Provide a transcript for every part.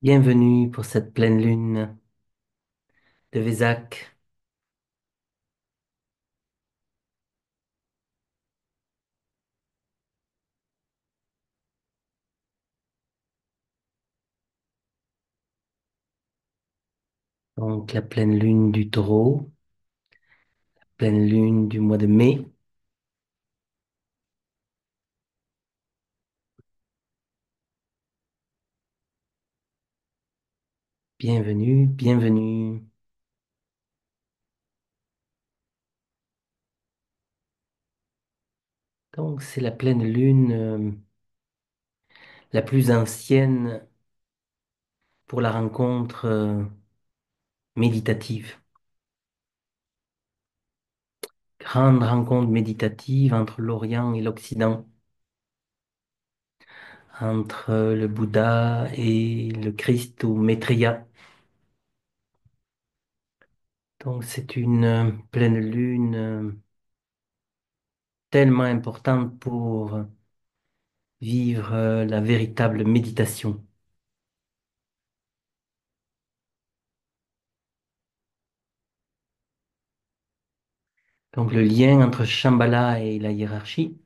Bienvenue pour cette pleine lune de Vézac. Donc la pleine lune du Taureau, pleine lune du mois de mai. Bienvenue, bienvenue. Donc c'est la pleine lune la plus ancienne pour la rencontre méditative. Grande rencontre méditative entre l'Orient et l'Occident, entre le Bouddha et le Christ ou Maitreya. Donc c'est une pleine lune tellement importante pour vivre la véritable méditation. Donc le lien entre Shambhala et la hiérarchie,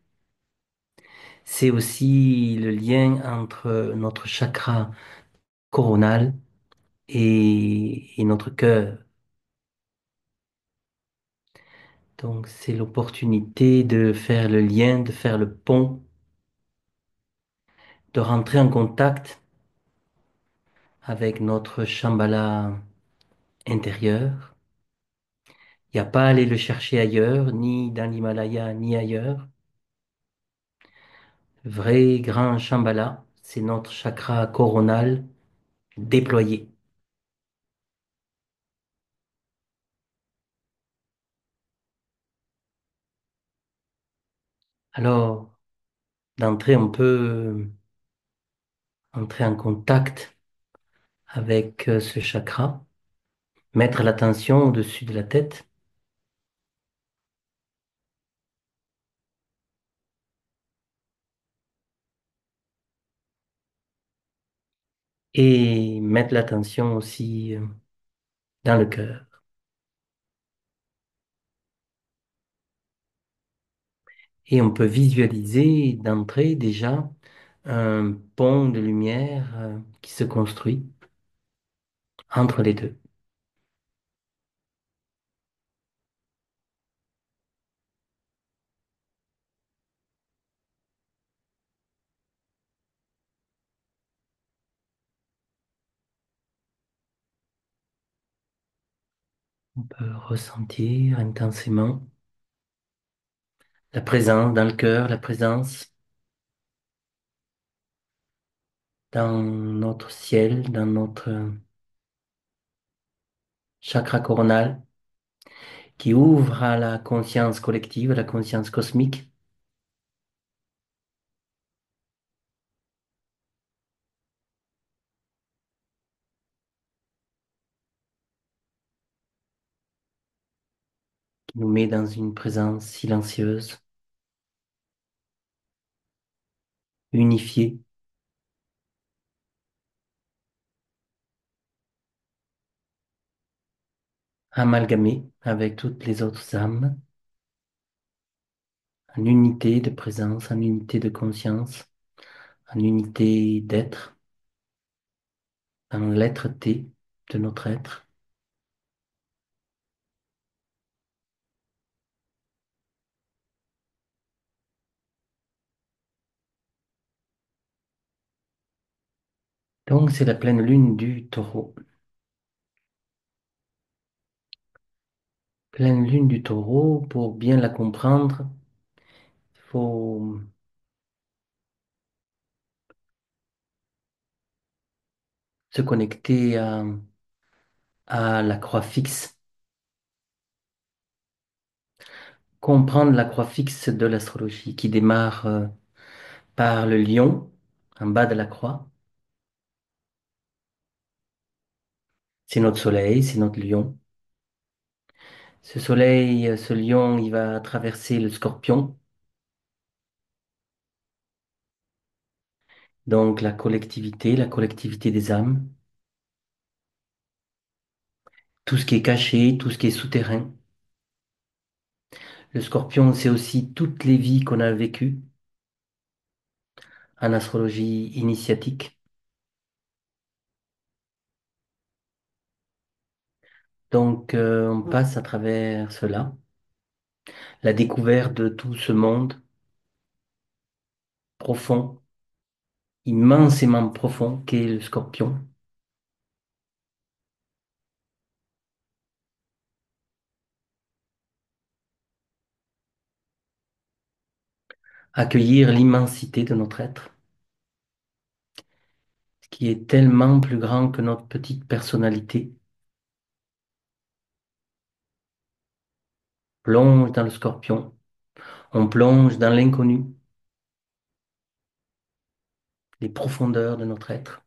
c'est aussi le lien entre notre chakra coronal et notre cœur. Donc c'est l'opportunité de faire le lien, de faire le pont, de rentrer en contact avec notre Shambhala intérieur. Il n'y a pas à aller le chercher ailleurs, ni dans l'Himalaya, ni ailleurs. Le vrai grand Shambhala, c'est notre chakra coronal déployé. Alors, d'entrer, on peut entrer en contact avec ce chakra, mettre l'attention au-dessus de la tête et mettre l'attention aussi dans le cœur. Et on peut visualiser d'entrée déjà un pont de lumière qui se construit entre les deux. On peut ressentir intensément la présence dans le cœur, la présence dans notre ciel, dans notre chakra coronal, qui ouvre à la conscience collective, à la conscience cosmique, qui nous met dans une présence silencieuse, unifiée, amalgamée avec toutes les autres âmes, en unité de présence, en unité de conscience, en unité d'être, dans l'être-té de notre être. Donc c'est la pleine lune du taureau. Pleine lune du taureau, pour bien la comprendre, il faut se connecter à la croix fixe, comprendre la croix fixe de l'astrologie qui démarre par le lion en bas de la croix. C'est notre soleil, c'est notre lion. Ce soleil, ce lion, il va traverser le scorpion, donc la collectivité des âmes. tout ce qui est caché, tout ce qui est souterrain. Le scorpion, c'est aussi toutes les vies qu'on a vécues en astrologie initiatique. Donc, on passe à travers cela, la découverte de tout ce monde profond, immensément profond, qu'est le scorpion. Accueillir l'immensité de notre être, qui est tellement plus grand que notre petite personnalité. Plonge dans le scorpion, on plonge dans l'inconnu, les profondeurs de notre être.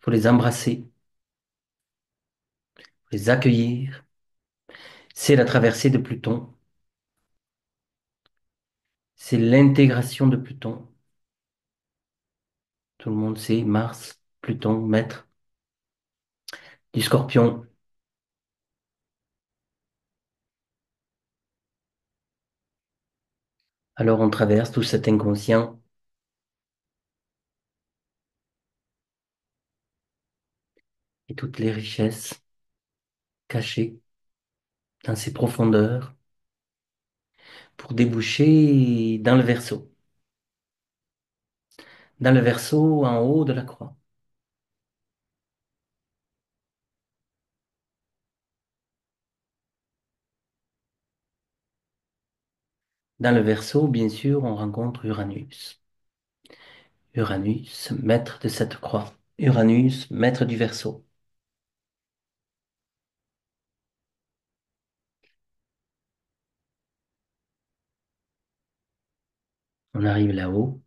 Il faut les embrasser, les accueillir. C'est la traversée de Pluton, c'est l'intégration de Pluton. Tout le monde sait, Mars, Pluton, maître du scorpion. Alors on traverse tout cet inconscient et toutes les richesses cachées dans ses profondeurs pour déboucher dans le Verseau. Dans le Verseau, en haut de la croix. Dans le Verseau, bien sûr, on rencontre Uranus. Uranus, maître de cette croix. Uranus, maître du Verseau. On arrive là-haut.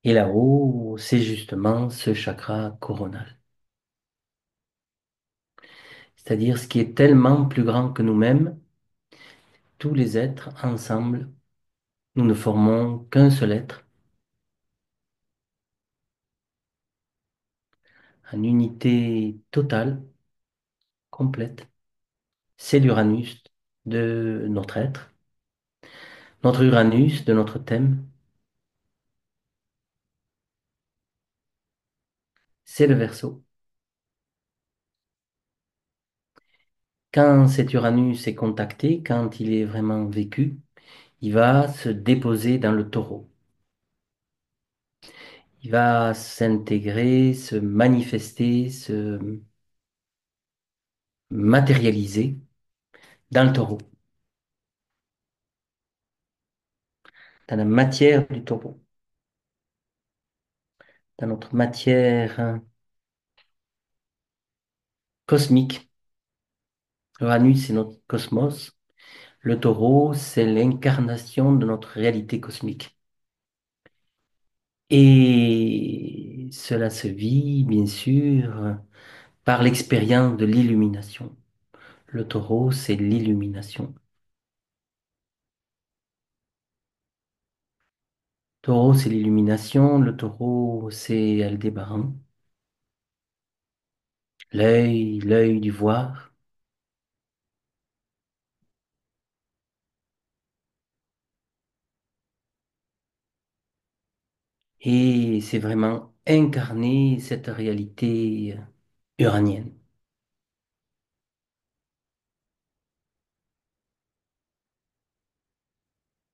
Et là-haut, c'est justement ce chakra coronal. C'est-à-dire ce qui est tellement plus grand que nous-mêmes, tous les êtres ensemble, nous ne formons qu'un seul être, en unité totale, complète. C'est l'Uranus de notre être, notre Uranus de notre thème, c'est le Verseau. Quand cet Uranus est contacté, quand il est vraiment vécu, il va se déposer dans le Taureau. Il va s'intégrer, se manifester, se matérialiser dans le Taureau, dans la matière du Taureau, dans notre matière cosmique. Uranus, c'est notre cosmos. Le Taureau, c'est l'incarnation de notre réalité cosmique. Et cela se vit, bien sûr, par l'expérience de l'illumination. Le Taureau, c'est l'illumination. Taureau, c'est l'illumination. Le Taureau, c'est Aldébaran. L'œil du voir. Et c'est vraiment incarner cette réalité uranienne.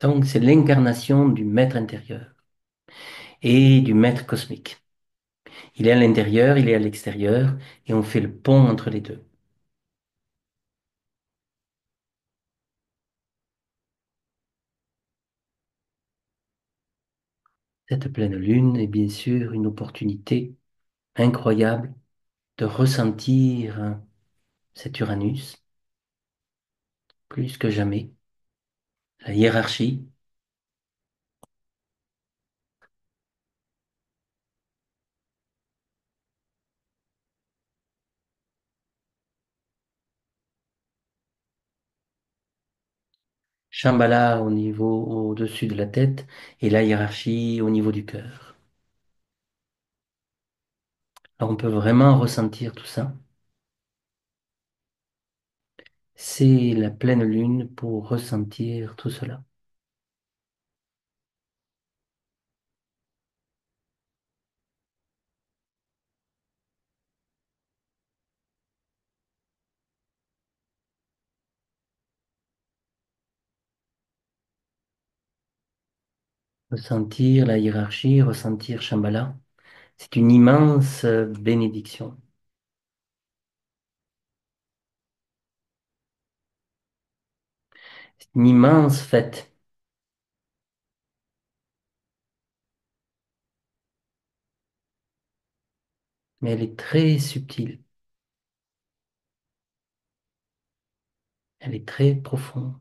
Donc, c'est l'incarnation du maître intérieur et du maître cosmique. Il est à l'intérieur, il est à l'extérieur, et on fait le pont entre les deux. Cette pleine lune est bien sûr une opportunité incroyable de ressentir cet Uranus plus que jamais, la hiérarchie. Shambhala au niveau au-dessus de la tête et la hiérarchie au niveau du cœur. Alors on peut vraiment ressentir tout ça. C'est la pleine lune pour ressentir tout cela. Ressentir la hiérarchie, ressentir Shambhala. C'est une immense bénédiction. C'est une immense fête, mais elle est très subtile. Elle est très profonde.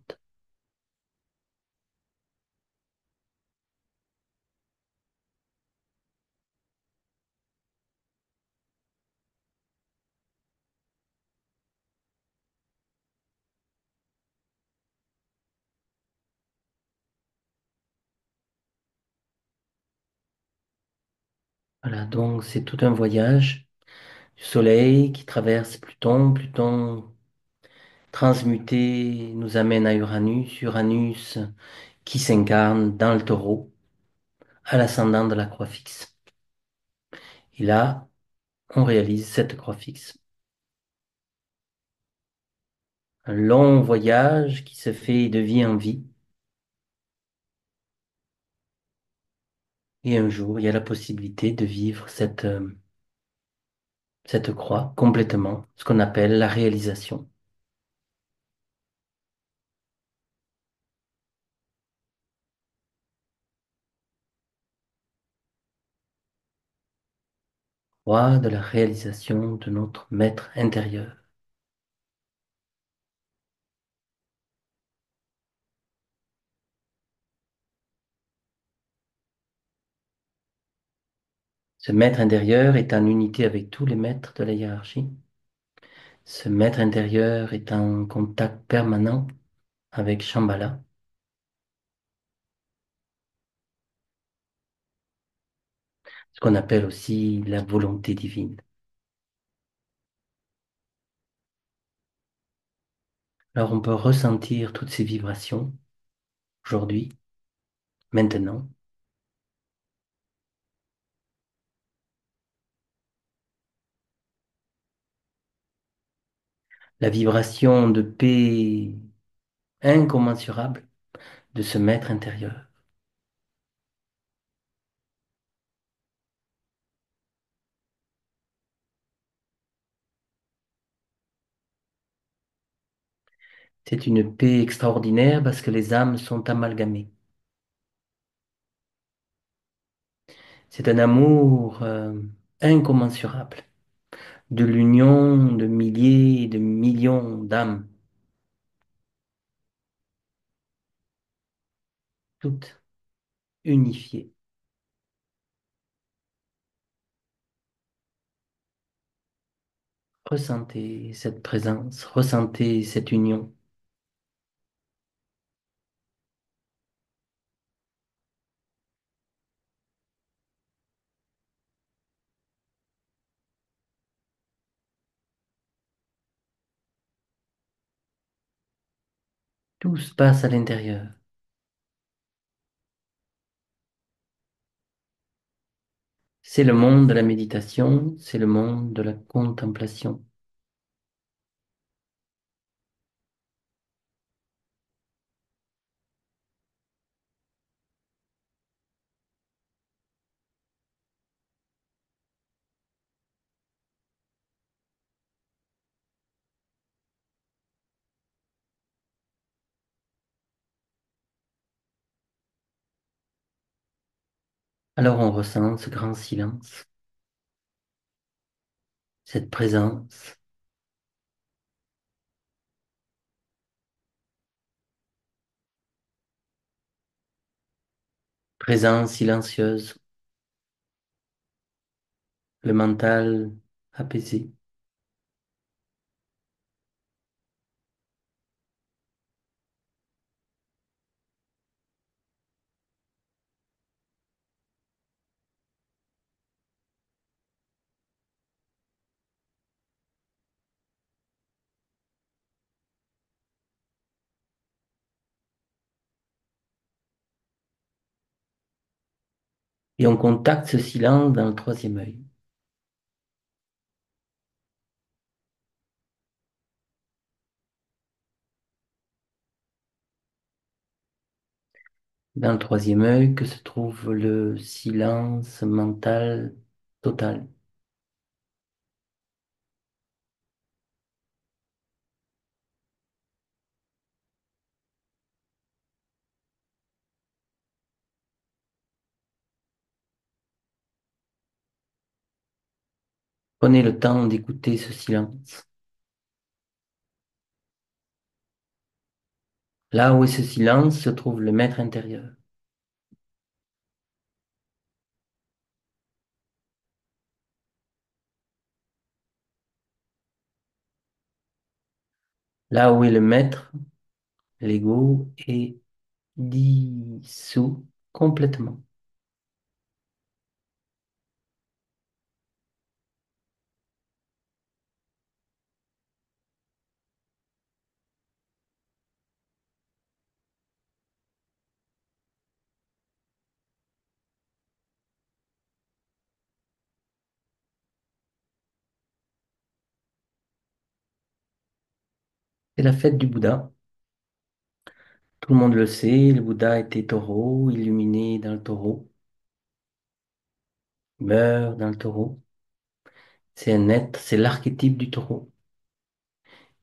Voilà, donc c'est tout un voyage du Soleil qui traverse Pluton. Pluton transmuté nous amène à Uranus. Uranus qui s'incarne dans le Taureau, à l'ascendant de la croix fixe. Et là, on réalise cette croix fixe. Un long voyage qui se fait de vie en vie. Et un jour, il y a la possibilité de vivre cette croix complètement, ce qu'on appelle la réalisation. Croix de la réalisation de notre maître intérieur. Ce maître intérieur est en unité avec tous les maîtres de la hiérarchie. Ce maître intérieur est en contact permanent avec Shambhala, ce qu'on appelle aussi la volonté divine. Alors on peut ressentir toutes ces vibrations aujourd'hui, maintenant. La vibration de paix incommensurable de ce maître intérieur. C'est une paix extraordinaire parce que les âmes sont amalgamées. C'est un amour incommensurable de l'union de milliers et de millions d'âmes, toutes unifiées. Ressentez cette présence, ressentez cette union. Tout se passe à l'intérieur. C'est le monde de la méditation, c'est le monde de la contemplation. Alors on ressent ce grand silence, cette présence, présence silencieuse, le mental apaisé. Et on contacte ce silence dans le troisième œil. Dans le troisième œil que se trouve le silence mental total. Prenez le temps d'écouter ce silence. Là où est ce silence se trouve le maître intérieur. Là où est le maître, l'ego est dissous complètement. C'est la fête du Bouddha. Tout le monde le sait, le Bouddha était taureau, illuminé dans le taureau, meurt dans le taureau. C'est un être, c'est l'archétype du taureau.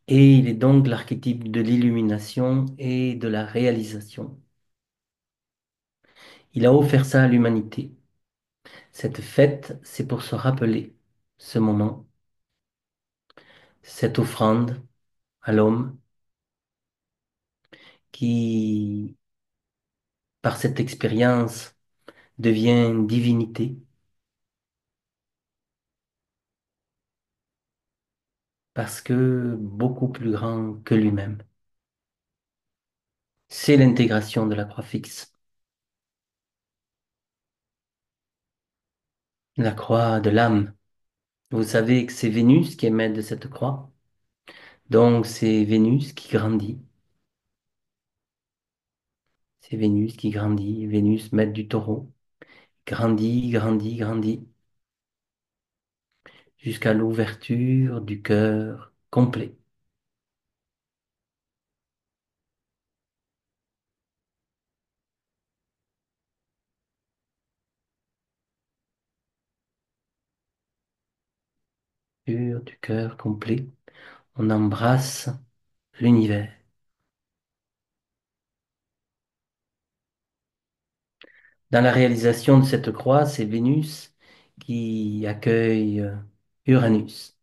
Et il est donc l'archétype de l'illumination et de la réalisation. Il a offert ça à l'humanité. Cette fête, c'est pour se rappeler ce moment, cette offrande à l'homme qui, par cette expérience, devient divinité, parce que beaucoup plus grand que lui-même. C'est l'intégration de la croix fixe, la croix de l'âme. Vous savez que c'est Vénus qui est maître de cette croix, donc c'est Vénus qui grandit. C'est Vénus qui grandit, Vénus maître du taureau, grandit, grandit, grandit, jusqu'à l'ouverture du cœur complet. Du cœur complet, on embrasse l'univers. Dans la réalisation de cette croix, c'est Vénus qui accueille Uranus.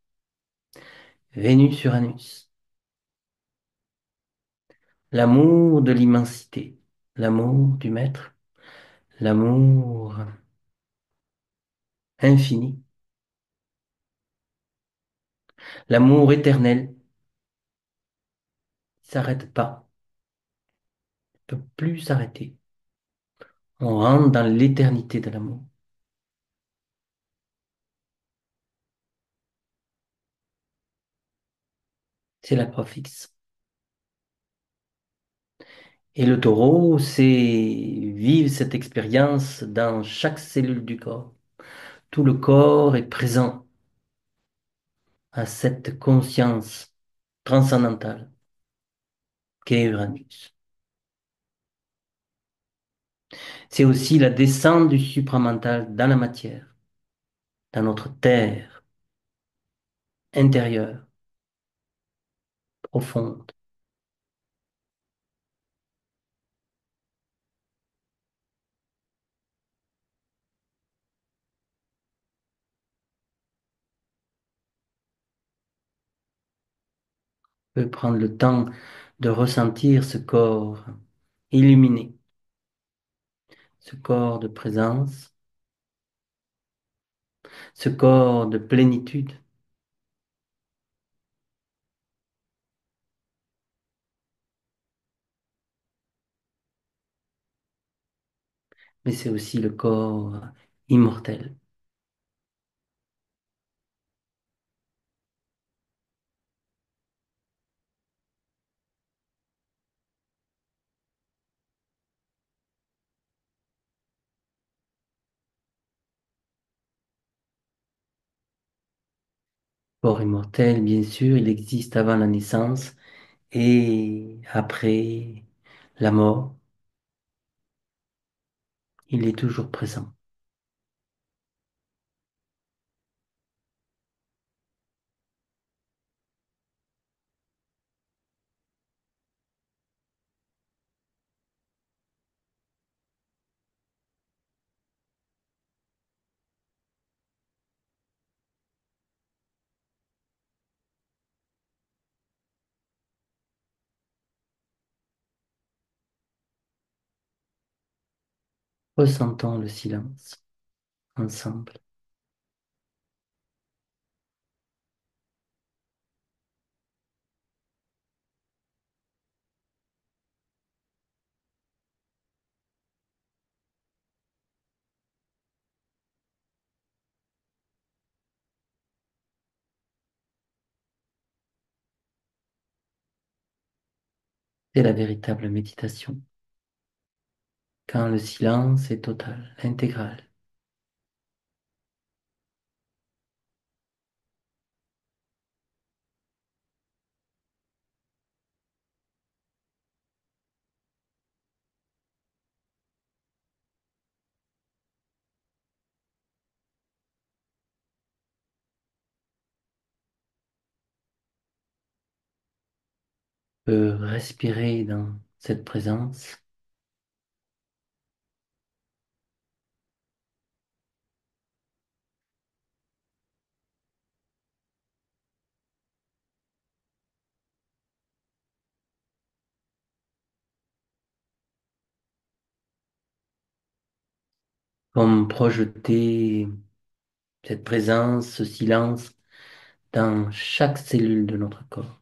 Vénus-Uranus. L'amour de l'immensité, l'amour du maître, l'amour infini, l'amour éternel, qui s'arrête pas, ne peut plus s'arrêter. On rentre dans l'éternité de l'amour. C'est la croix fixe. Et le taureau, c'est vivre cette expérience dans chaque cellule du corps. Tout le corps est présent à cette conscience transcendantale qu'est Uranus. C'est aussi la descente du supramental dans la matière, dans notre terre intérieure, profonde. On peut prendre le temps de ressentir ce corps illuminé, ce corps de présence, ce corps de plénitude, mais c'est aussi le corps immortel. Corps immortel, bien sûr, il existe avant la naissance et après la mort, il est toujours présent. Ressentons le silence ensemble. C'est la véritable méditation, quand le silence est total, intégral. Respirer dans cette présence comme projeter cette présence, ce silence dans chaque cellule de notre corps.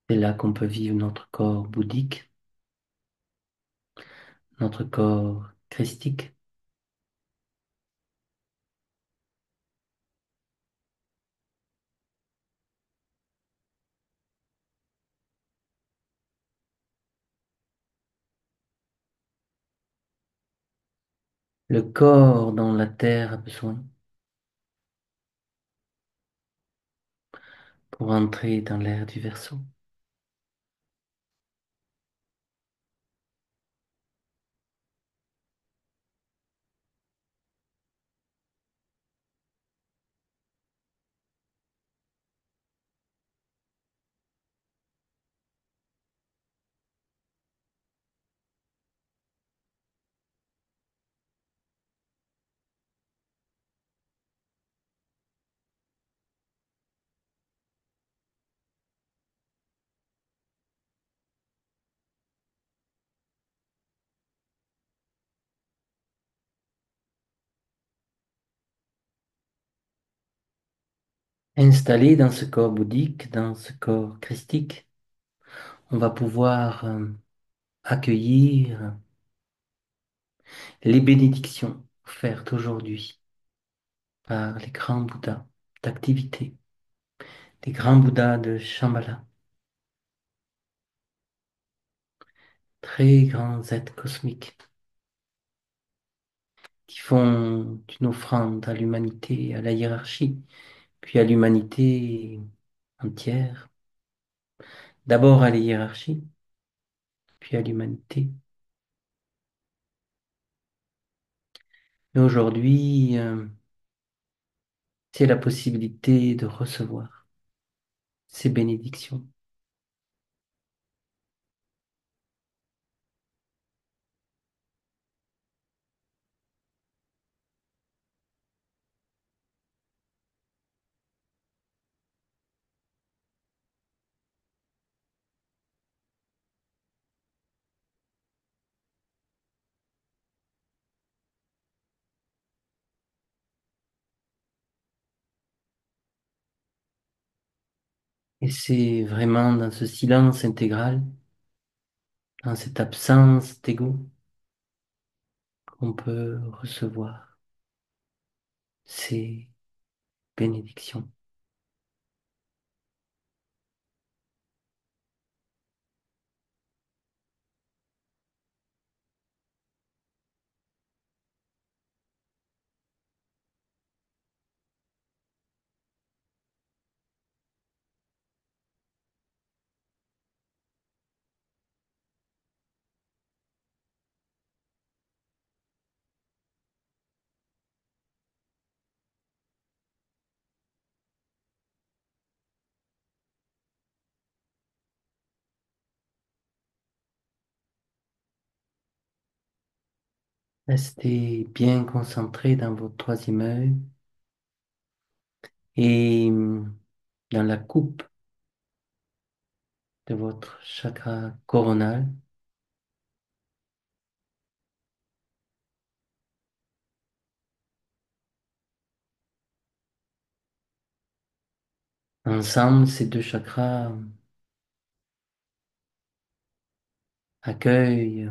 C'est là qu'on peut vivre notre corps bouddhique, notre corps christique, le corps dont la terre a besoin pour entrer dans l'ère du Verseau. Installé dans ce corps bouddhique, dans ce corps christique, on va pouvoir accueillir les bénédictions offertes aujourd'hui par les grands Bouddhas d'activité, les grands Bouddhas de Shambhala, très grands êtres cosmiques qui font une offrande à l'humanité, à la hiérarchie, puis à l'humanité entière. D'abord à la hiérarchie, puis à l'humanité. Et aujourd'hui, c'est la possibilité de recevoir ces bénédictions. Et c'est vraiment dans ce silence intégral, dans cette absence d'ego, qu'on peut recevoir ces bénédictions. Restez bien concentré dans votre troisième œil et dans la coupe de votre chakra coronal. Ensemble, ces deux chakras accueillent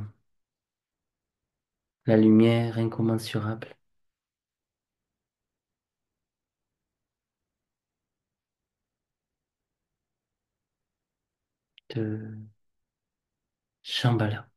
la lumière incommensurable de Shambhala.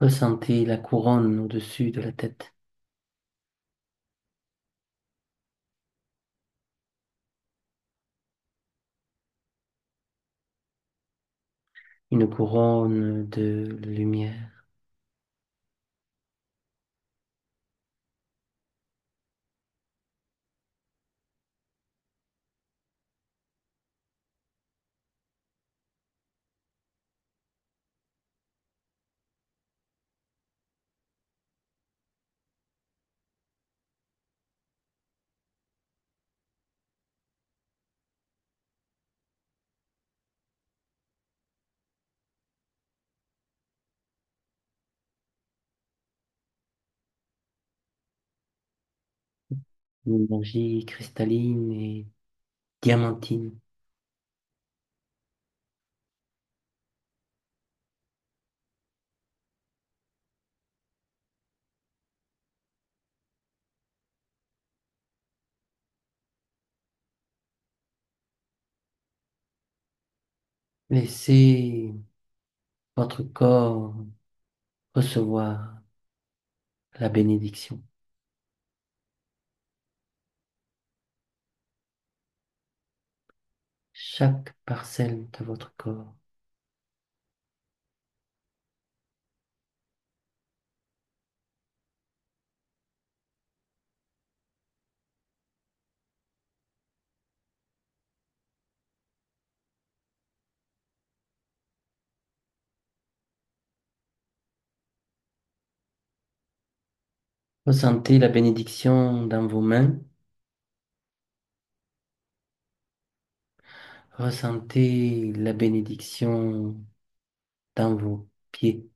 Ressentez la couronne au-dessus de la tête, une couronne de lumière. Une énergie cristalline et diamantine. Laissez votre corps recevoir la bénédiction. Chaque parcelle de votre corps. Ressentez la bénédiction dans vos mains. Ressentez la bénédiction dans vos pieds.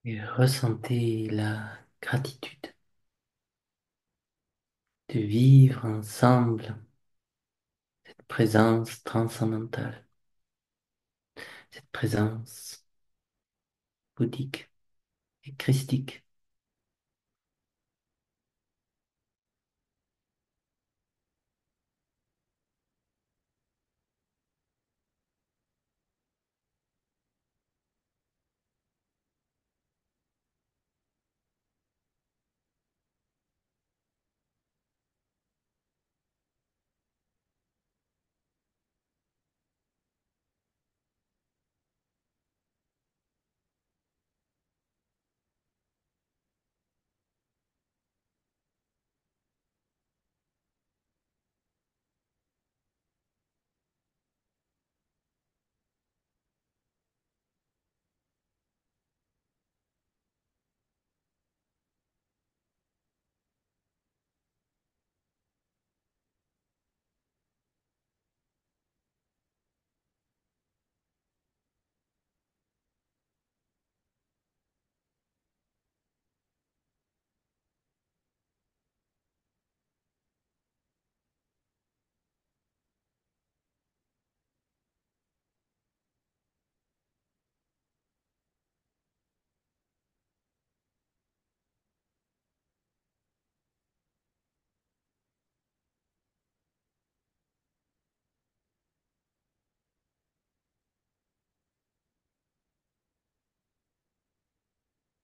et ressentez la gratitude de vivre ensemble cette présence transcendantale, cette présence bouddhique et christique.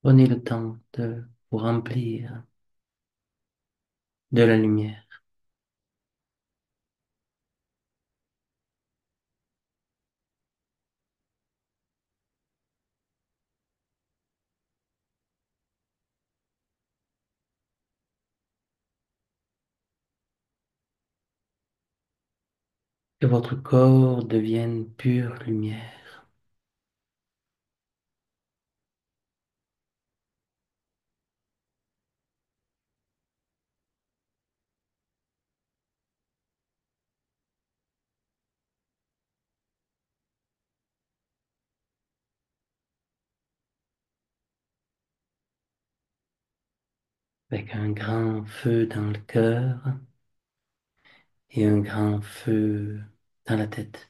Prenez le temps de vous remplir de la lumière. Que votre corps devienne pure lumière. Avec un grand feu dans le cœur et un grand feu dans la tête.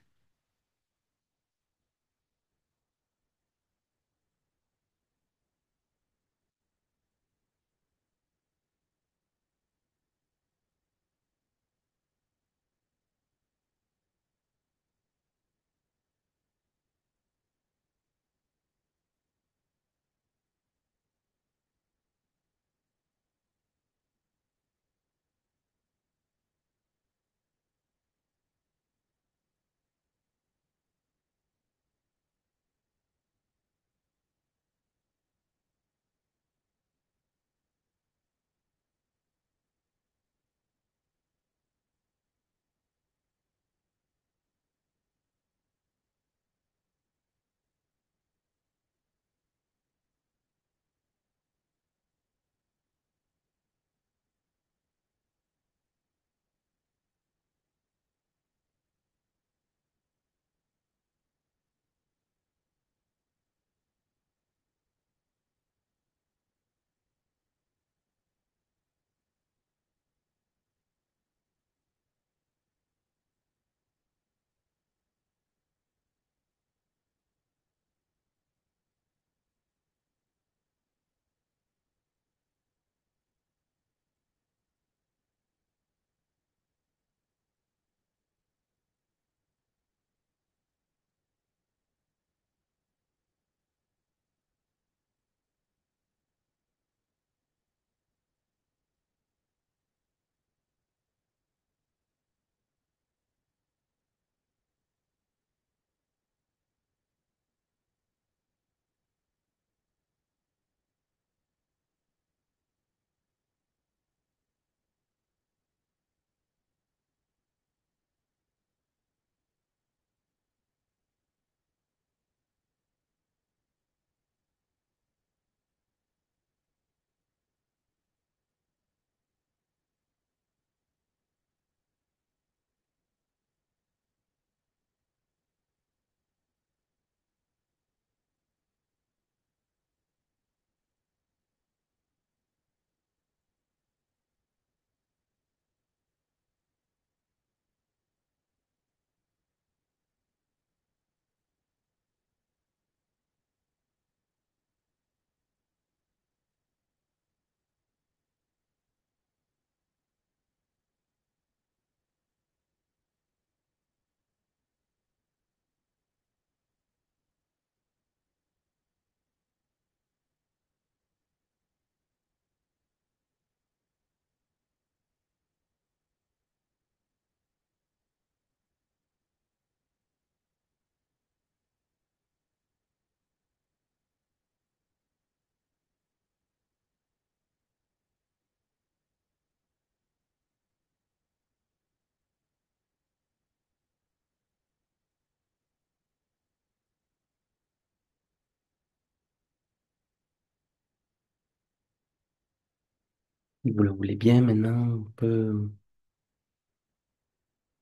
Si vous le voulez bien, maintenant, on peut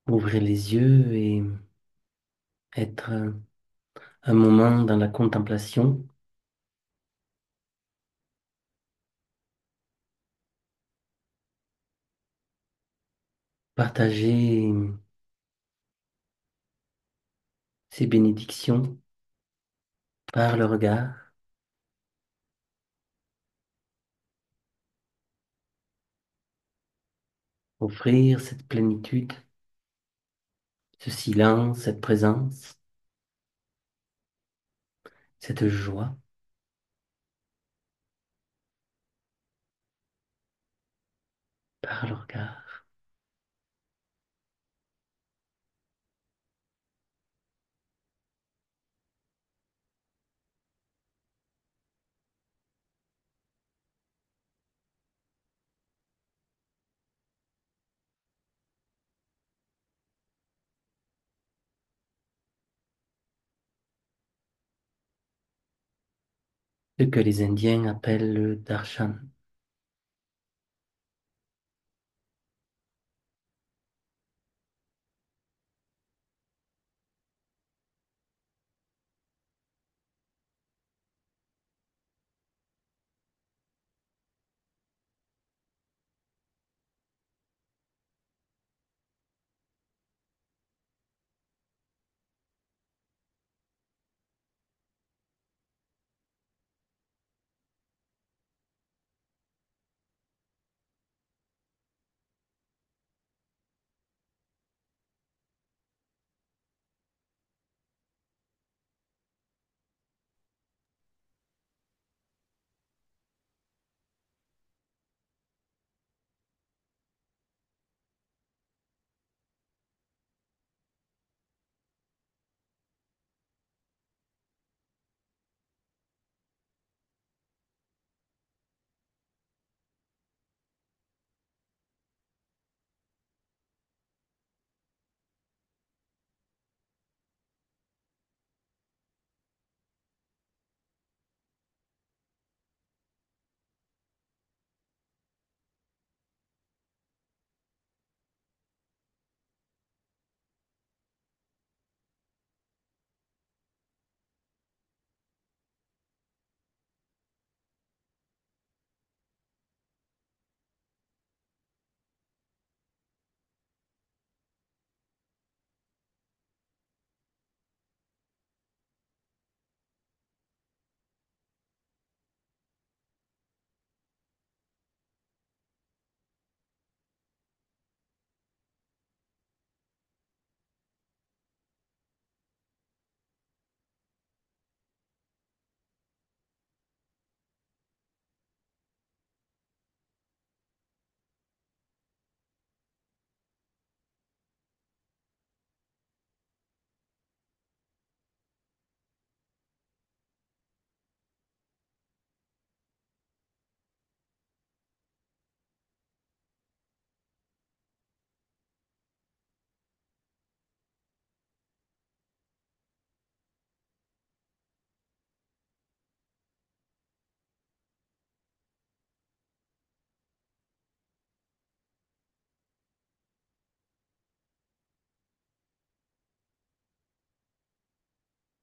ouvrir les yeux et être un moment dans la contemplation, partager ces bénédictions par le regard, offrir cette plénitude, ce silence, cette présence, cette joie par le regard. Ce que les Indiens appellent le darshan.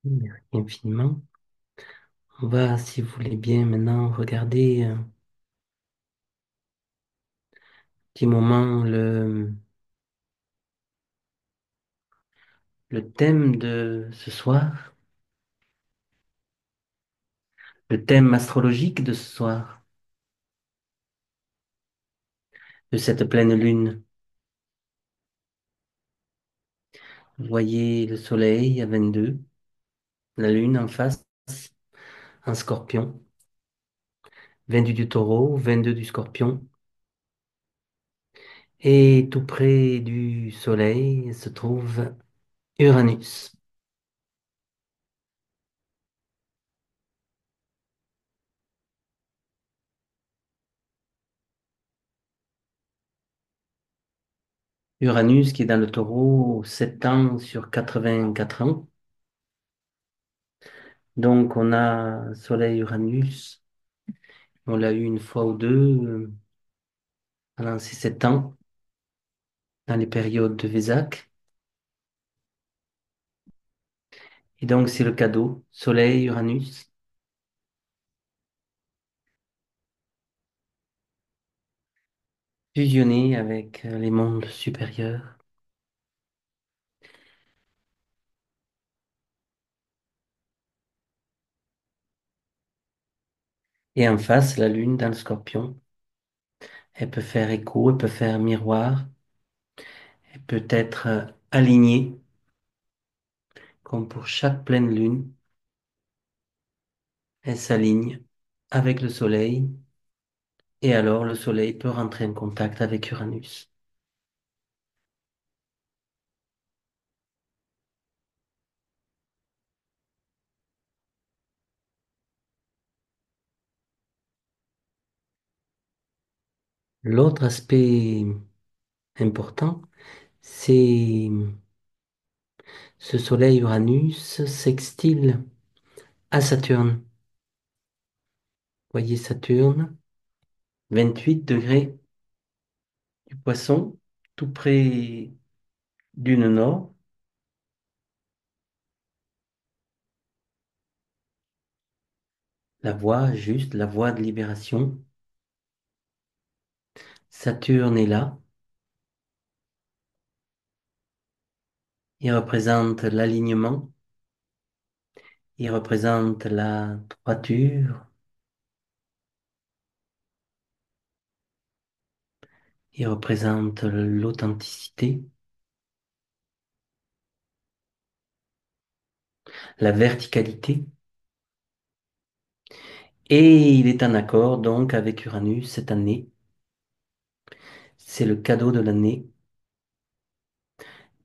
Merci infiniment. On va, si vous voulez bien, maintenant regarder un petit moment le thème de ce soir, le thème astrologique de ce soir, de cette pleine lune. Vous voyez le soleil à 22, la lune en face, en scorpion, 22 du taureau, 22 du scorpion, et tout près du soleil se trouve Uranus. Uranus qui est dans le taureau 7 ans sur 84 ans. Donc on a Soleil Uranus, on l'a eu une fois ou deux. pendant ces 7 ans, dans les périodes de Vésac. Et donc, c'est le cadeau. Soleil, Uranus, fusionné avec les mondes supérieurs. Et en face, la Lune dans le Scorpion. Elle peut faire écho, elle peut faire miroir, elle peut être alignée, comme pour chaque pleine Lune. Elle s'aligne avec le Soleil. Et alors, le Soleil peut rentrer en contact avec Uranus. L'autre aspect important, c'est ce Soleil-Uranus sextile à Saturne. Voyez Saturne, 28 degrés du Poisson, tout près du nœud nord. La voie juste, la voie de libération. Saturne est là. Il représente l'alignement. Il représente la droiture. Il représente l'authenticité, la verticalité. Et il est en accord donc avec Uranus cette année. C'est le cadeau de l'année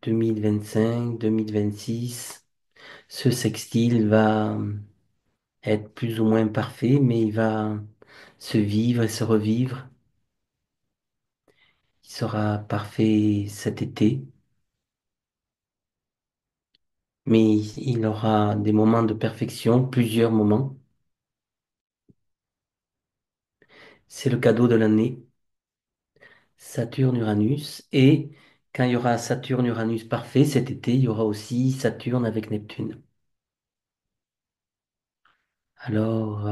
2025-2026. Ce sextile va être plus ou moins parfait, mais il va se vivre et se revivre. Il sera parfait cet été, mais il aura des moments de perfection, plusieurs moments. C'est le cadeau de l'année, Saturne-Uranus. Et quand il y aura Saturne-Uranus parfait cet été, il y aura aussi Saturne avec Neptune. Alors,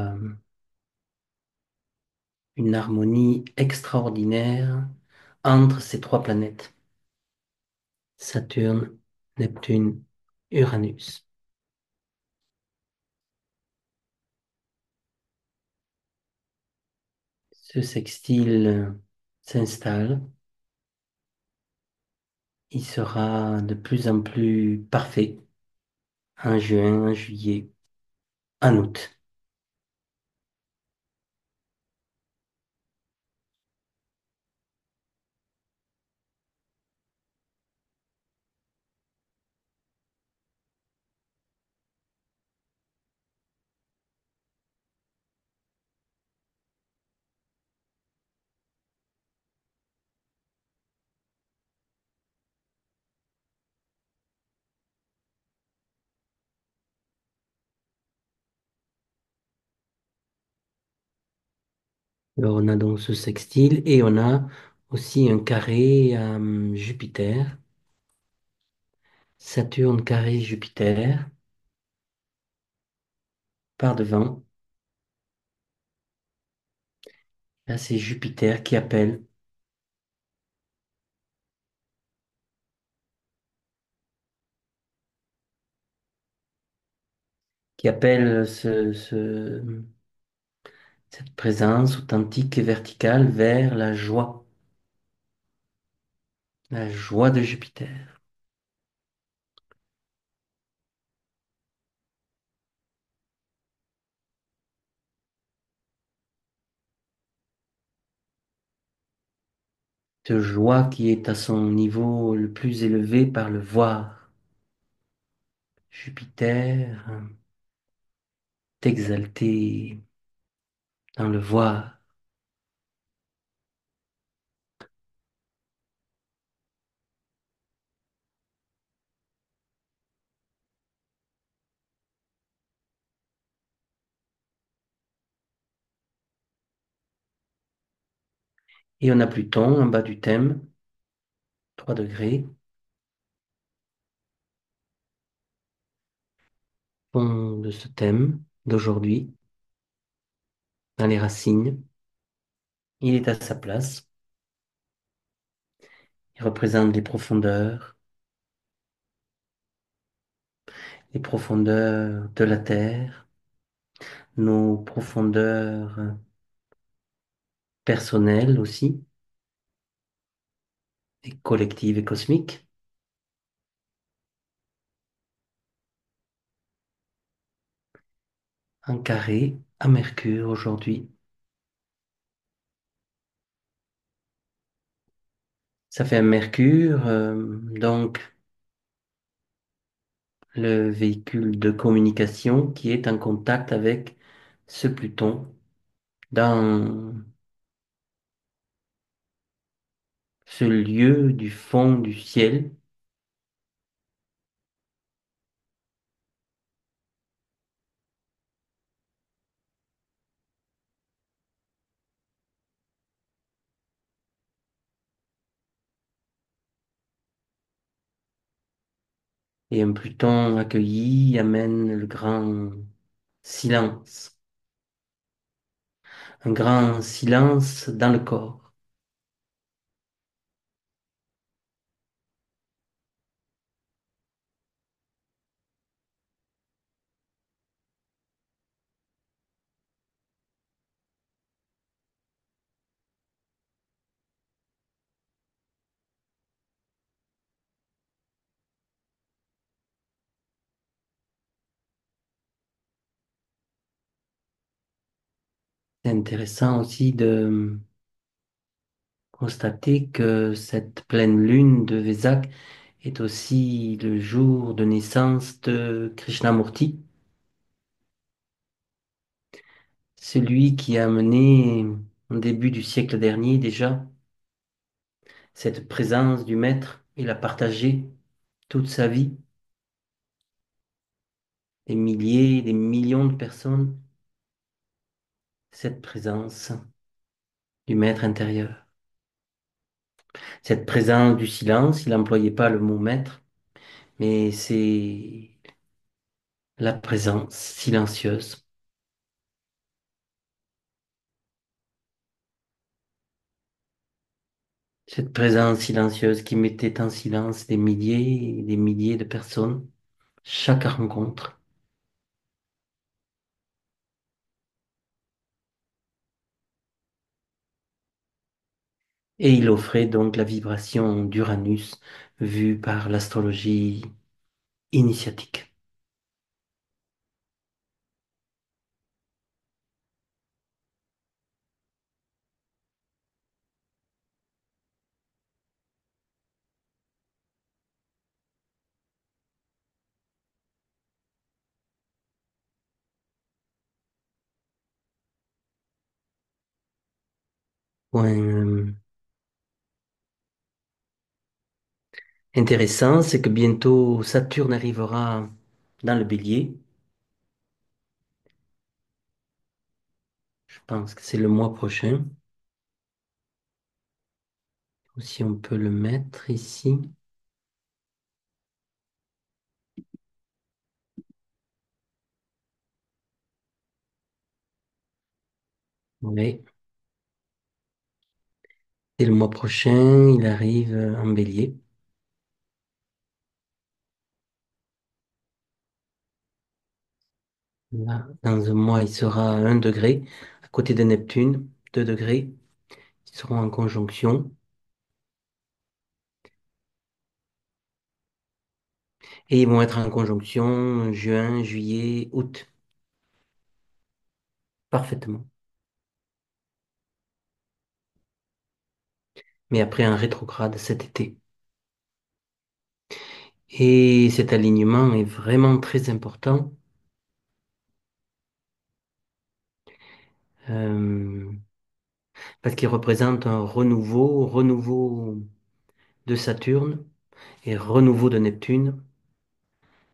une harmonie extraordinaire entre ces trois planètes, Saturne, Neptune, Uranus. Ce sextile s'installe, il sera de plus en plus parfait en juin, en juillet, en août. Alors on a donc ce sextile et on a aussi un carré à Jupiter, Saturne carré Jupiter, par devant. Là c'est Jupiter qui appelle cette présence authentique et verticale vers la joie de Jupiter. Cette joie qui est à son niveau le plus élevé par le voir. Jupiter t'exalter dans le voir. Et on a Pluton en bas du thème, 3 degrés, fond de ce thème d'aujourd'hui, dans les racines. Il est à sa place. Il représente les profondeurs de la Terre, nos profondeurs personnelles aussi, et collectives et cosmiques. Un carré à Mercure aujourd'hui. Ça fait un Mercure, donc le véhicule de communication qui est en contact avec ce Pluton dans ce lieu du fond du ciel. Et un Pluton accueilli amène le grand silence, un grand silence dans le corps. C'est intéressant aussi de constater que cette pleine lune de Vésac est aussi le jour de naissance de Krishnamurti, celui qui a amené au début du siècle dernier déjà cette présence du maître. Il a partagé toute sa vie, des milliers, des millions de personnes, cette présence du maître intérieur. Cette présence du silence, il n'employait pas le mot maître, mais c'est la présence silencieuse. Cette présence silencieuse qui mettait en silence des milliers et des milliers de personnes, chaque rencontre. Et il offrait donc la vibration d'Uranus vue par l'astrologie initiatique. Point intéressant, c'est que bientôt Saturne arrivera dans le Bélier. Je pense que c'est le mois prochain. Si on peut le mettre ici. Oui, c'est le mois prochain, il arrive en Bélier. Là, dans un mois, il sera à 1 degré, à côté de Neptune, 2 degrés. Ils seront en conjonction. Et ils vont être en conjonction juin, juillet, août. Parfaitement. Mais après un rétrograde cet été. Et cet alignement est vraiment très important euh, parce qu'il représente un renouveau de Saturne et renouveau de Neptune.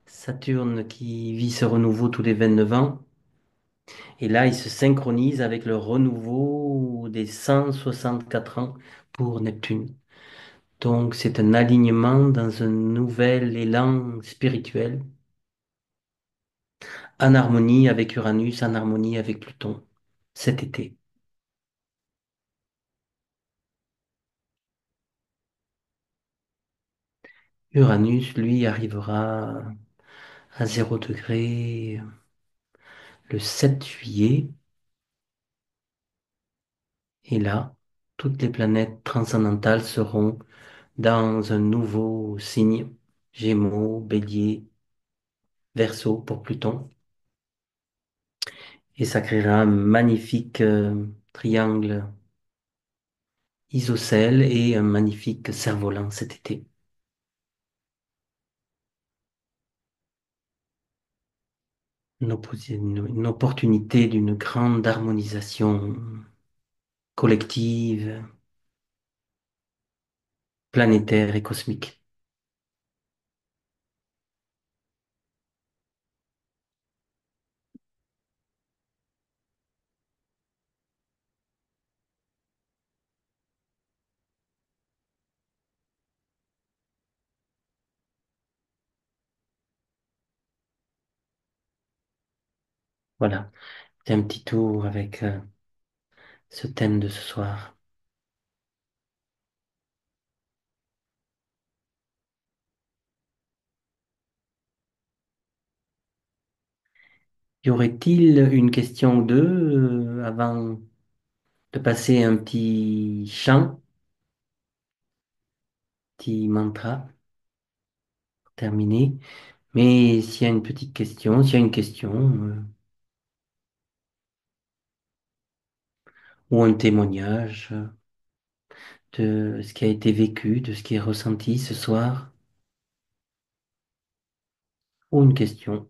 Saturne qui vit ce renouveau tous les 29 ans Et là, ils se synchronisent avec le renouveau des 164 ans pour Neptune. Donc, c'est un alignement dans un nouvel élan spirituel, en harmonie avec Uranus, en harmonie avec Pluton, cet été. Uranus, lui, arrivera à 0 degré le 7 juillet. Et là, toutes les planètes transcendantales seront dans un nouveau signe, Gémeaux, Bélier, Verseau pour Pluton. Et ça créera un magnifique triangle isocèle et un magnifique cerf-volant cet été. Une opportunité d'une grande harmonisation collective, planétaire et cosmique. Voilà, c'est un petit tour avec ce thème de ce soir. Y aurait-il une question ou deux avant de passer un petit chant, petit mantra pour terminer? Mais s'il y a une petite question, s'il y a une question ou un témoignage de ce qui a été vécu, de ce qui est ressenti ce soir, ou une question.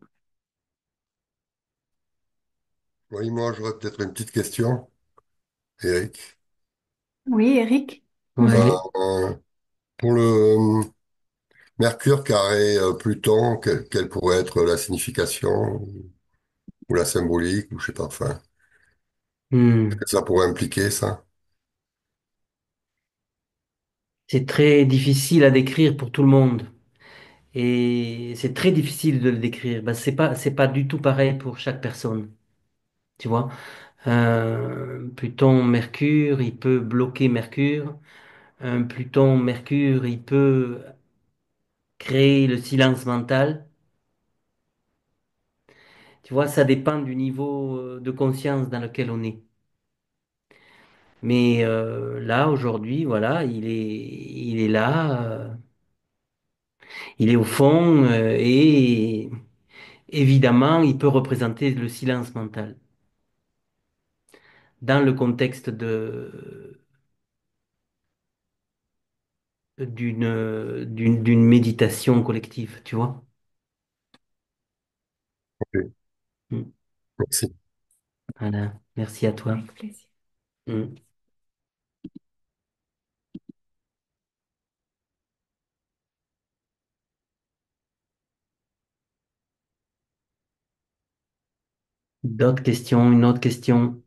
Oui, moi, j'aurais peut-être une petite question, Eric. Oui, Eric. Oui. Euh, pour le Mercure carré Pluton, quelle pourrait être la signification ou la symbolique, ou je sais pas, enfin, Hmm. ça pourrait impliquer ça? C'est très difficile à décrire pour tout le monde. Et c'est très difficile de le décrire. Ben, c'est pas du tout pareil pour chaque personne. Tu vois? Pluton, Mercure, il peut bloquer Mercure. Un Pluton, Mercure, il peut créer le silence mental. Tu vois, ça dépend du niveau de conscience dans lequel on est. Mais là, aujourd'hui, voilà, il est là, il est au fond et évidemment, il peut représenter le silence mental dans le contexte d'une méditation collective, tu vois. Ok, Mm. merci. Voilà, merci à toi. Avec plaisir. Mm. D'autres questions, une autre question.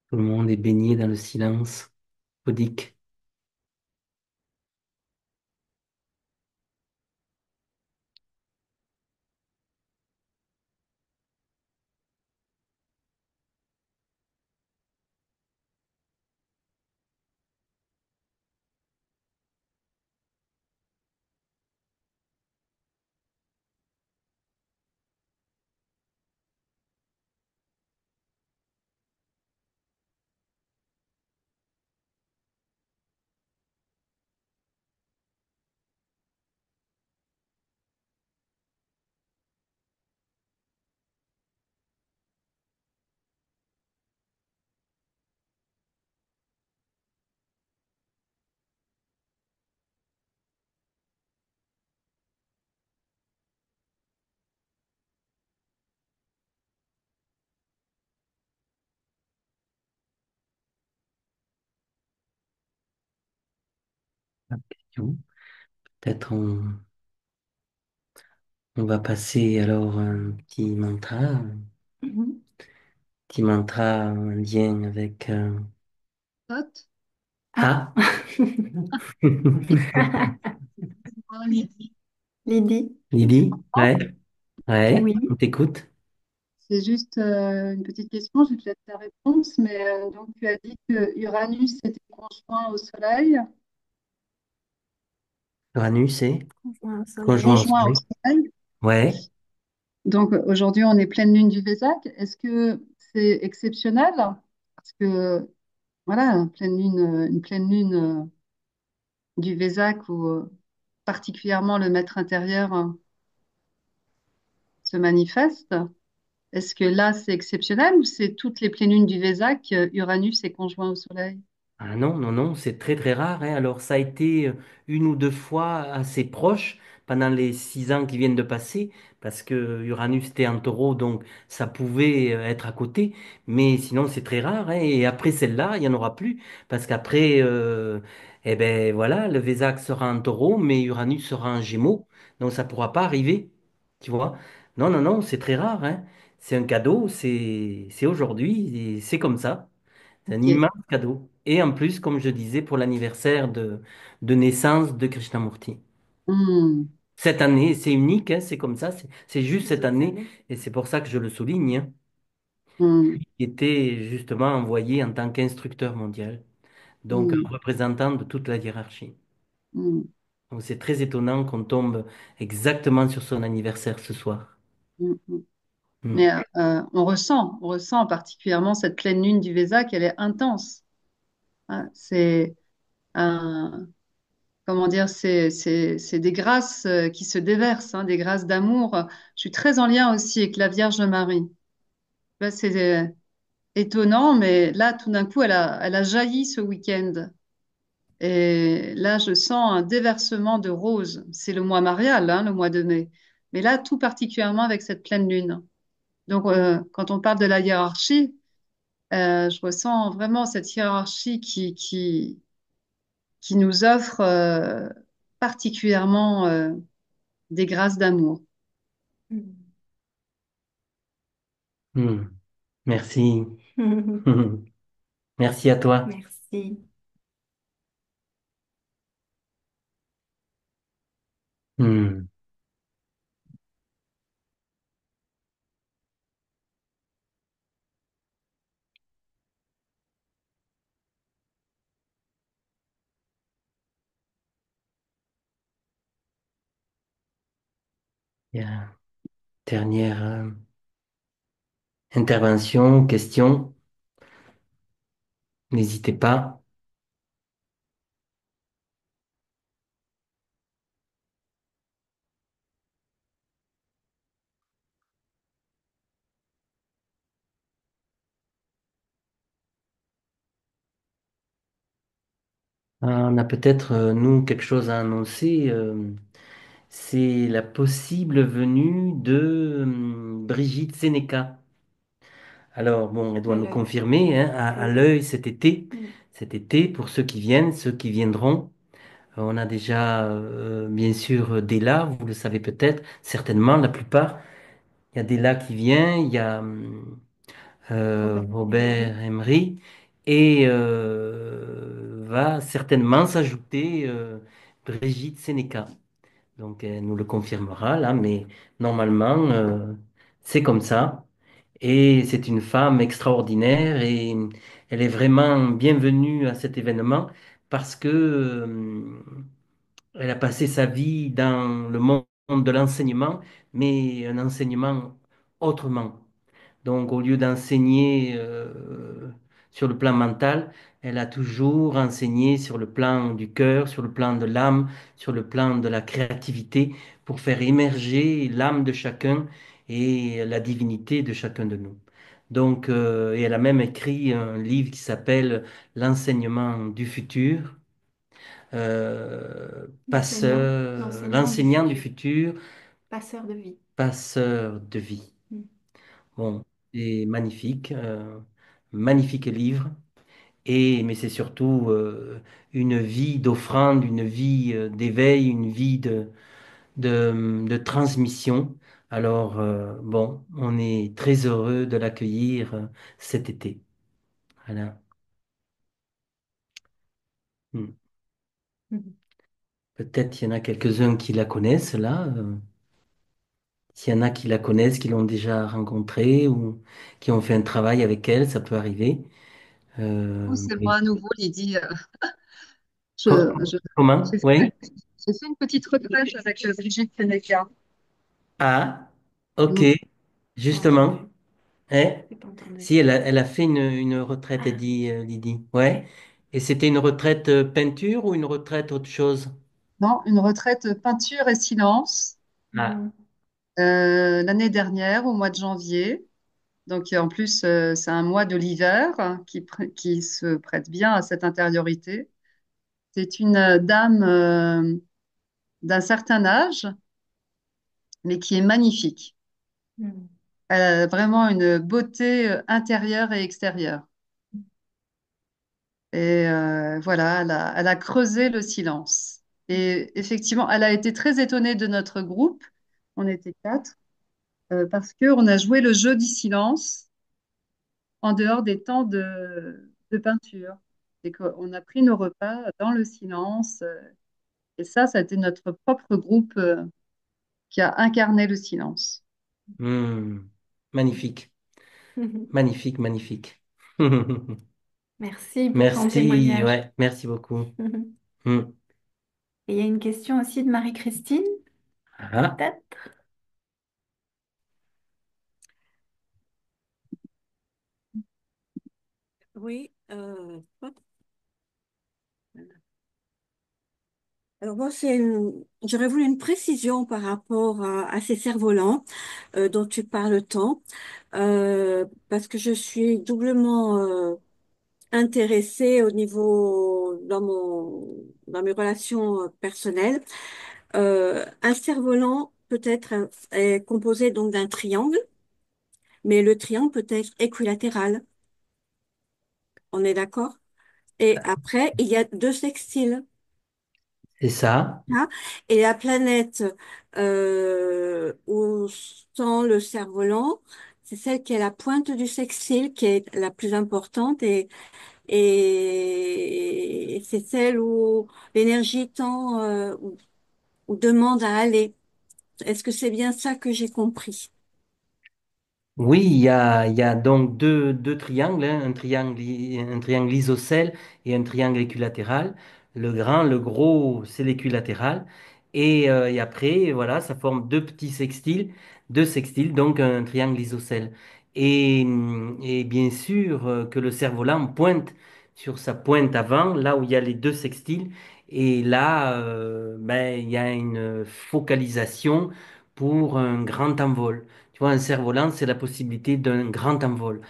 Tout le monde est baigné dans le silence bouddhique. question. Peut-être on va passer alors Mhm. petit mantra en lien avec Note. Ah, Ah, Ah, Lydie. Lydie. Lydie, Oh, ouais, on Oui. t'écoute. c'est juste une petite question, je vais te laisser ta réponse, mais donc tu as dit que Uranus était conjoint au Soleil, Uranus et Conjoint au conjoint au soleil. conjoint au soleil. Soleil. Ouais. Donc aujourd'hui on est pleine lune du Vésac. Est-ce que c'est exceptionnel? Parce que voilà, une pleine lune du Vésac où particulièrement le maître intérieur se manifeste. Est-ce que là c'est exceptionnel ou c'est toutes les pleines lunes du Vésac, Uranus est conjoint au Soleil? Ah non, non, non, c'est très très rare, hein. Alors ça a été une ou deux fois assez proche pendant les 6 ans qui viennent de passer, parce que Uranus était en taureau, donc ça pouvait être à côté, mais sinon c'est très rare, hein. Et après celle-là, il n'y en aura plus, parce qu'après, eh ben voilà, le Vésac sera en taureau, mais Uranus sera en gémeaux, donc ça ne pourra pas arriver, tu vois. Non, non, non, c'est très rare, hein. C'est un cadeau, c'est aujourd'hui, et c'est comme ça. C'est un Ok. immense cadeau. Et en plus, comme je disais, pour l'anniversaire de naissance de Krishnamurti. Hmm, Cette année, c'est unique, hein, c'est comme ça, c'est juste cette Cette année, année. et c'est pour ça que je le souligne, hein, hmm, qui était justement envoyé en tant qu'instructeur mondial, donc hmm, un représentant de toute la hiérarchie. hmm, Donc c'est très étonnant qu'on tombe exactement sur son anniversaire ce soir. hmm, hmm. Hmm. Mais on ressent particulièrement cette pleine lune du Vésac, elle est intense. Hein. C'est un, comment dire, c'est des grâces qui se déversent, hein, des grâces d'amour. Je suis très en lien aussi avec la Vierge Marie. Là, c'est étonnant, mais là, tout d'un coup, elle a jailli ce week-end. Et là, je sens un déversement de roses. C'est le mois marial, hein, le mois de mai. Mais là, tout particulièrement avec cette pleine lune. Donc, quand on parle de la hiérarchie, je ressens vraiment cette hiérarchie qui nous offre particulièrement des grâces d'amour. Mhm. Hmm. Merci. Merci à toi. Merci. Hmm. Bien. Dernière intervention, question. N'hésitez pas. On a peut-être, nous, quelque chose à annoncer. C'est la possible venue de Brigitte Sénéca. Alors, bon, elle doit À nous l'œil. confirmer, hein, à Oui. l'œil cet été. Mm. Cet été, pour ceux qui viennent, ceux qui viendront. On a déjà, bien sûr, Della, vous le savez peut-être, certainement, la plupart. Il y a Della qui vient, il y a Robert Robert Emery. Emery, et va certainement s'ajouter Brigitte Sénéca. Donc elle nous le confirmera là, mais normalement c'est comme ça. Et c'est une femme extraordinaire et elle est vraiment bienvenue à cet événement parce que elle a passé sa vie dans le monde de l'enseignement, mais un enseignement autrement. Donc, au lieu d'enseigner sur le plan mental, elle a toujours enseigné sur le plan du cœur, sur le plan de l'âme, sur le plan de la créativité, pour faire émerger l'âme de chacun et la divinité de chacun de nous. Donc, et elle a même écrit un livre qui s'appelle L'enseignement du futur, L'enseignant du l'enseignant du futur. futur, Passeur de vie. passeur de vie. Mm. Bon, c'est magnifique, magnifique livre. mais c'est surtout une vie d'offrande, une vie d'éveil, une vie de transmission. Alors, bon, on est très heureux de l'accueillir cet été. Voilà. Hmm. Mhm. Peut-être il y en a quelques-uns qui la connaissent là. S'il y en a qui la connaissent, qui l'ont déjà rencontrée ou qui ont fait un travail avec elle, ça peut arriver. Oh, c'est Mais moi à nouveau, Lydie. co- Je, je- comment? j'ai Oui? fait, j'ai fait une petite retraite avec Brigitte Seneca. Ah, ok, Mm. Non, j'ai justement. Hein? pas entendu. Si, elle a fait une retraite, elle Ah, dit Lydie. ok. Ouais. Et c'était une retraite peinture ou une retraite autre chose? Non, une retraite peinture et silence Ah. Mhm. l'année dernière, au mois de janvier. Donc, en plus, c'est un mois de l'hiver qui se prête bien à cette intériorité. C'est une dame d'un certain âge, mais qui est magnifique. Mhm. Elle a vraiment une beauté intérieure et extérieure. Et voilà, elle a creusé le silence. Et effectivement, elle a été très étonnée de notre groupe. On était quatre, parce qu'on a joué le jeu du silence en dehors des temps de peinture. Et qu'on a pris nos repas dans le silence. Et ça a été notre propre groupe qui a incarné le silence. Hmm. Magnifique, Mhm. magnifique, magnifique. Merci pour ton Merci, témoignage. ouais, merci beaucoup. Mhm. Hmm. Et il y a une question aussi de Marie-Christine, Ah, peut-être? Oui, alors moi, j'aurais voulu une précision par rapport à ces cerfs-volants dont tu parles tant, parce que je suis doublement intéressée au niveau, dans mes relations personnelles. Un cerf-volant peut être est composé donc d'un triangle, mais le triangle peut être équilatéral, on est d'accord? Et après, il y a deux sextiles. c'est ça. Hein. Et la planète où sent le cerf-volant, c'est celle qui est la pointe du sextile, qui est la plus importante, et c'est celle où l'énergie tend ou demande à aller. Est-ce que c'est bien ça que j'ai compris? Oui, il y a donc deux triangles, hein, un triangle isocèle et un triangle équilatéral. Le grand, le gros, c'est l'équilatéral. Et après, voilà, ça forme deux sextiles, donc un triangle isocèle. Et bien sûr que le cerf-volant pointe sur sa pointe avant, là où il y a les deux sextiles. Et là, ben, il y a une focalisation pour un grand envol. Tu vois, un cerf-volant, c'est la possibilité d'un grand envol.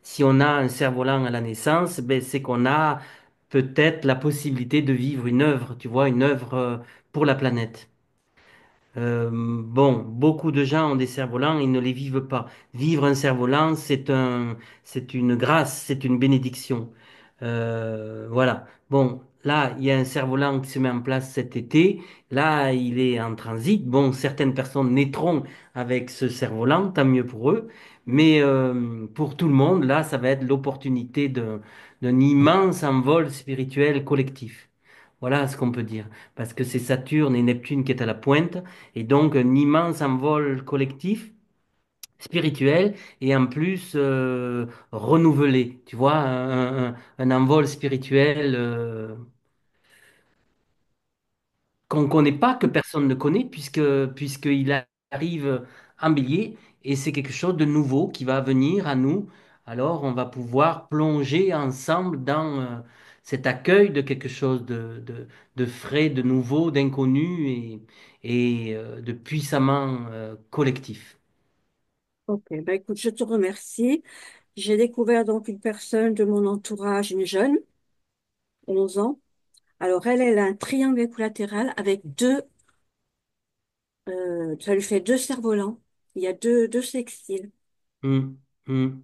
Si on a un cerf-volant à la naissance, ben, c'est qu'on a peut-être la possibilité de vivre une œuvre, tu vois, une œuvre pour la planète. Bon, beaucoup de gens ont des cerfs-volants et ne les vivent pas. Vivre un cerf-volant, c'est une grâce, c'est une bénédiction. Voilà. Bon, là, il y a un cerf-volant qui se met en place cet été. Là, il est en transit. Bon, certaines personnes naîtront avec ce cerf-volant, tant mieux pour eux. Mais pour tout le monde, là, ça va être l'opportunité d'un immense envol spirituel collectif. Voilà ce qu'on peut dire. Parce que c'est Saturne et Neptune qui est à la pointe, et donc un immense envol collectif, spirituel, et en plus renouvelé. Tu vois, un envol spirituel qu'on ne connaît pas, que personne ne connaît, puisqu'il arrive en bélier, et c'est quelque chose de nouveau qui va venir à nous. Alors, on va pouvoir plonger ensemble dans cet accueil de quelque chose de frais, de nouveau, d'inconnu et de puissamment collectif. Ok, bah écoute, je te remercie. J'ai découvert donc une personne de mon entourage, une jeune, 11 ans. Alors elle a un triangle équilatéral avec ça lui fait deux cerfs-volants. Il y a deux sextiles. Hum, hum.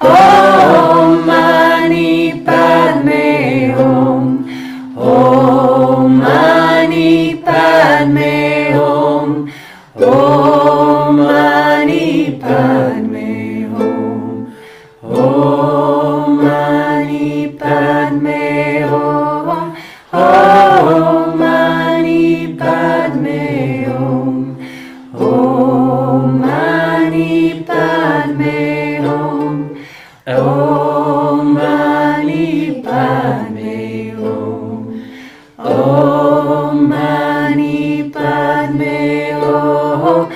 Om Mani Padme Hum. Om Mani Padme Hum. Om Mani Padme Hum. Om Mani Padme Hum. Om Mani Padme Hum. Om Mani Padme Hum. Om Mani Padme Hum. Om Mani Padme Hum.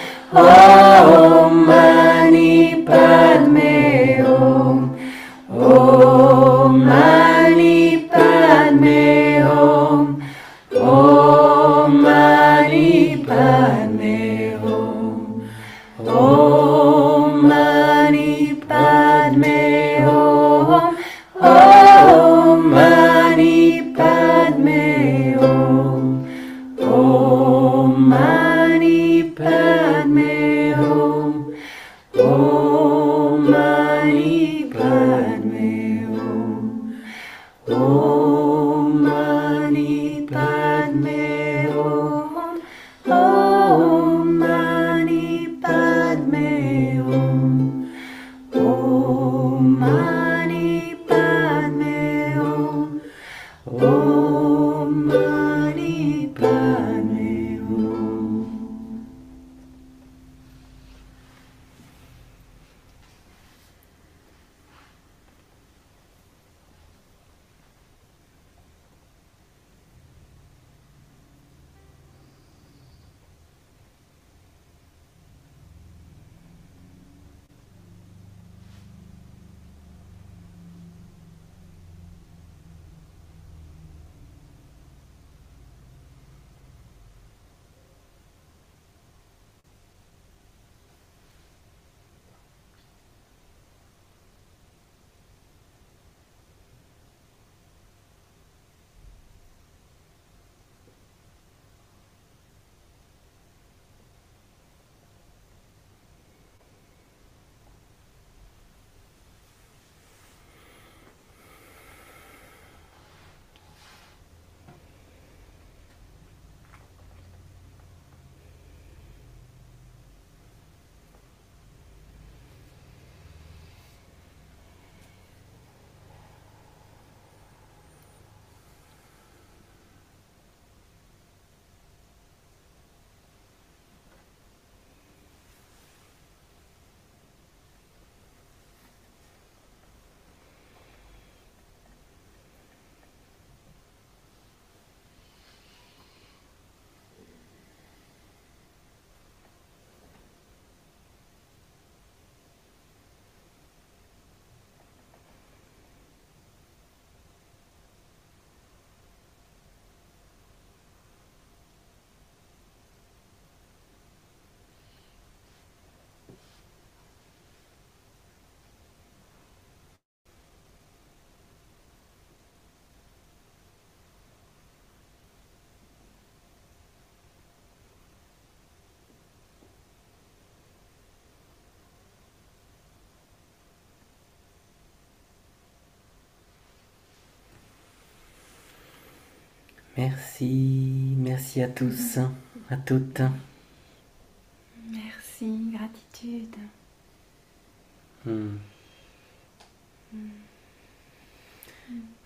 Om Mani Padme Hum. Om Mani Padme Hum. Om Mani Padme Hum. Om Mani Padme Hum. Om Mani Padme Hum. Om Mani Padme Hum. Om Mani Padme Hum. Om Mani Padme Hum. Om Mani Padme Hum. Om Mani Padme Hum. Om Mani Padme Hum. Merci, merci à tous, à toutes. Merci, gratitude. Hmm.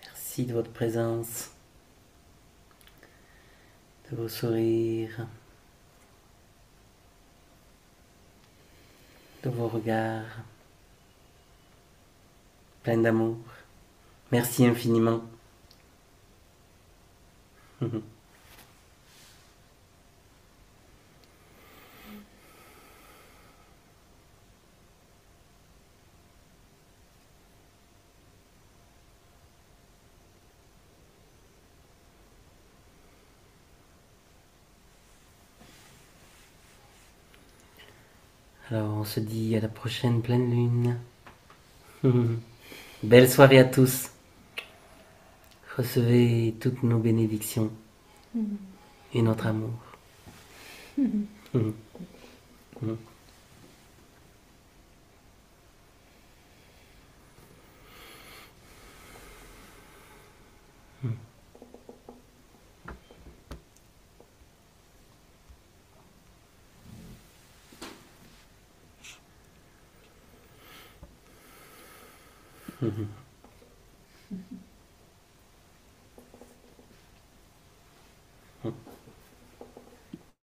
Merci de votre présence, de vos sourires, de vos regards pleins d'amour. Merci infiniment. Alors on se dit à la prochaine pleine lune. Belle soirée à tous. Recevez toutes nos bénédictions et notre amour.